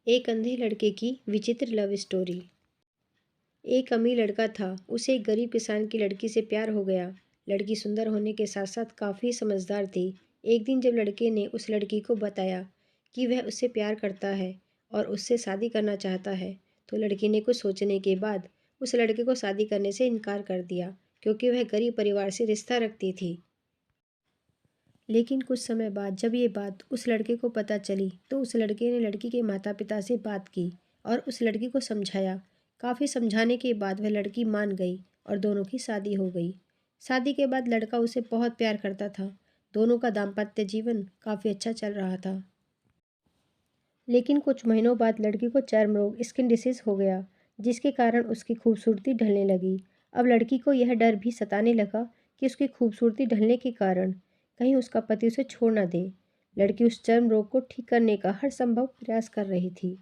एक अंधे लड़के की विचित्र लव स्टोरी। एक अमीर लड़का था, उसे एक गरीब किसान की लड़की से प्यार हो गया। लड़की सुंदर होने के साथ साथ काफ़ी समझदार थी। एक दिन जब लड़के ने उस लड़की को बताया कि वह उससे प्यार करता है और उससे शादी करना चाहता है, तो लड़की ने कुछ सोचने के बाद उस लड़के को शादी करने से इनकार कर दिया, क्योंकि वह गरीब परिवार से रिश्ता रखती थी। लेकिन कुछ समय बाद जब ये बात उस लड़के को पता चली, तो उस लड़के ने लड़की के माता पिता से बात की और उस लड़की को समझाया। काफ़ी समझाने के बाद वह लड़की मान गई और दोनों की शादी हो गई। शादी के बाद लड़का उसे बहुत प्यार करता था। दोनों का दाम्पत्य जीवन काफ़ी अच्छा चल रहा था। लेकिन कुछ महीनों बाद लड़की को चर्म रोग स्किन डिसीज हो गया, जिसके कारण उसकी खूबसूरती ढलने लगी। अब लड़की को यह डर भी सताने लगा कि उसकी खूबसूरती ढलने के कारण कहीं उसका पति उसे छोड़ ना दे। लड़की उस चर्म रोग को ठीक करने का हर संभव प्रयास कर रही थी।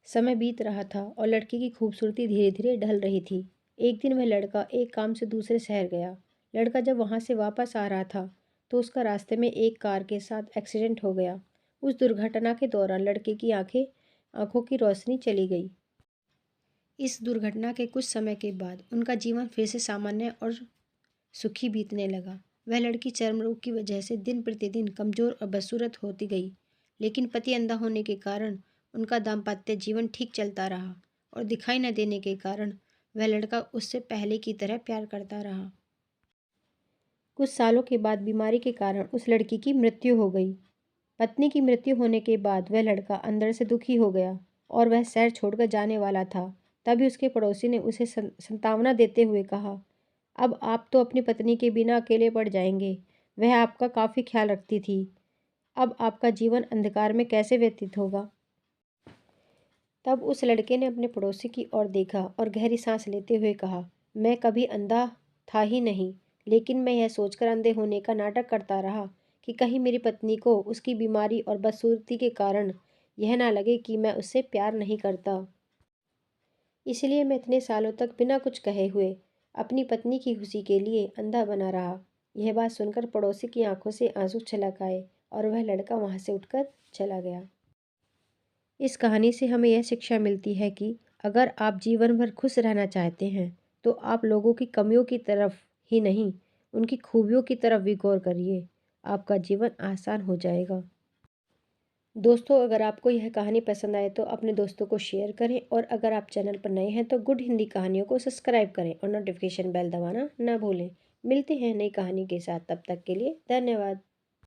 समय बीत रहा था और लड़की की खूबसूरती धीरे धीरे ढल रही थी। एक दिन वह लड़का एक काम से दूसरे शहर गया। लड़का जब वहां से वापस आ रहा था, तो उसका रास्ते में एक कार के साथ एक्सीडेंट हो गया। उस दुर्घटना के दौरान लड़के की आंखों की रोशनी चली गई। इस दुर्घटना के कुछ समय के बाद उनका जीवन फिर से सामान्य और सुखी बीतने लगा। वह लड़की चर्म रोग की वजह से दिन प्रतिदिन कमजोर और बदसूरत होती गई, लेकिन पति अंधा होने के कारण उनका दाम्पत्य जीवन ठीक चलता रहा और दिखाई न देने के कारण वह लड़का उससे पहले की तरह प्यार करता रहा। कुछ सालों के बाद बीमारी के कारण उस लड़की की मृत्यु हो गई। पत्नी की मृत्यु होने के बाद वह लड़का अंदर से दुखी हो गया और वह शहर छोड़कर जाने वाला था। तभी उसके पड़ोसी ने उसे सांत्वना देते हुए कहा, अब आप तो अपनी पत्नी के बिना अकेले पड़ जाएंगे। वह आपका काफ़ी ख्याल रखती थी। अब आपका जीवन अंधकार में कैसे व्यतीत होगा। तब उस लड़के ने अपने पड़ोसी की ओर देखा और गहरी सांस लेते हुए कहा, मैं कभी अंधा था ही नहीं, लेकिन मैं यह सोचकर अंधे होने का नाटक करता रहा कि कहीं मेरी पत्नी को उसकी बीमारी और बदसूरती के कारण यह ना लगे कि मैं उससे प्यार नहीं करता। इसलिए मैं इतने सालों तक बिना कुछ कहे हुए अपनी पत्नी की खुशी के लिए अंधा बना रहा। यह बात सुनकर पड़ोसी की आंखों से आंसू छलक आए और वह लड़का वहां से उठकर चला गया। इस कहानी से हमें यह शिक्षा मिलती है कि अगर आप जीवन भर खुश रहना चाहते हैं, तो आप लोगों की कमियों की तरफ ही नहीं, उनकी खूबियों की तरफ भी गौर करिए। आपका जीवन आसान हो जाएगा। दोस्तों, अगर आपको यह कहानी पसंद आए तो अपने दोस्तों को शेयर करें और अगर आप चैनल पर नए हैं तो गुड हिंदी कहानियों को सब्सक्राइब करें और नोटिफिकेशन बेल दबाना ना भूलें। मिलते हैं नई कहानी के साथ, तब तक के लिए धन्यवाद।